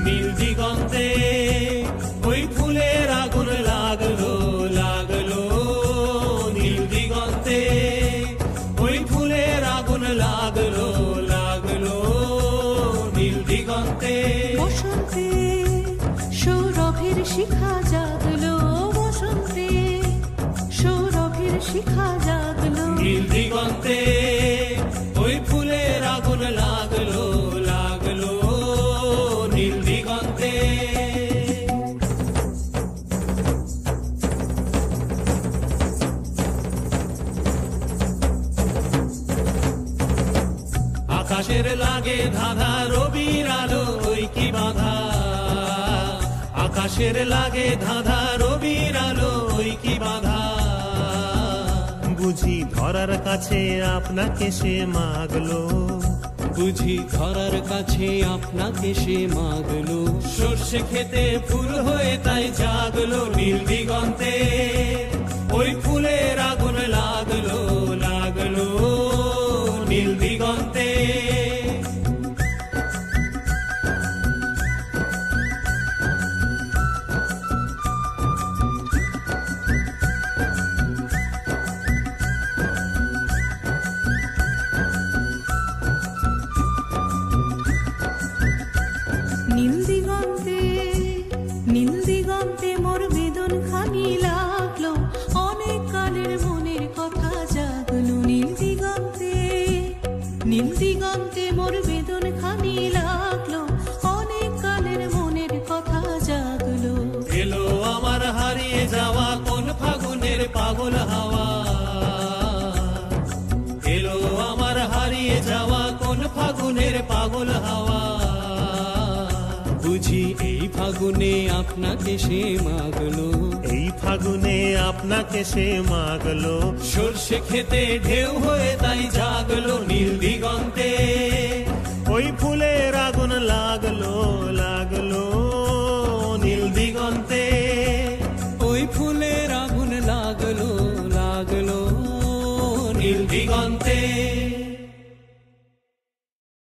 নীল দিগন্তে ওই ফুলের আগুন লাগলো লাগলো নীল দিগন্তে ওই ফুলের আগুন লাগলো লাগলো নীল দিগন্তে বসন্তে সৌরভের শিখা জাগলো বসন্তে সৌরভের শিখা জাগলো নীল দিগন্তে ওই ফুলের আগুন লাগলো লাগলো নীল দিগন্তে আকাশের লাগে ধাঁধা রবির আলো ওই কি বাধা আকাশের লাগে ধাঁধা রবির আলো ওই কি বাধা বুঝি ধরার কাছে আপনাকে সে মাগলো বুঝি ধরার কাছে আপনাকে সে মাগলো সর্ষে খেতে ফুল হয়ে তাই জাগলো নীল দিগন্তে ওই ফুলের আগুন লাগলো লাগলো নীল দিগন্তে নীল দিগন্তে নীল দিগন্তে মোর বেদন খানি লাগলো অনেক কালের মনের কথা জাগলো নীল দিগন্তে মোর বেদন খানি লাগলো অনেক কালের মনের কথা জাগলো এলো আমার হারিয়ে যাওয়া কোন ফাগুনের পাগল হাওয়া এলো আমার হারিয়ে যাওয়া কোন ফাগুনের পাগল হাওয়া বুঝি এই ফাগুনে আপনাকে সে মাগলো এই ফাগুনে আপনাকে সে মাগলো সর্ষে খেতে ঢেউ হয়ে তাই জাগলো নীল দিগন্তে ওই ফুলের আগুন লাগলো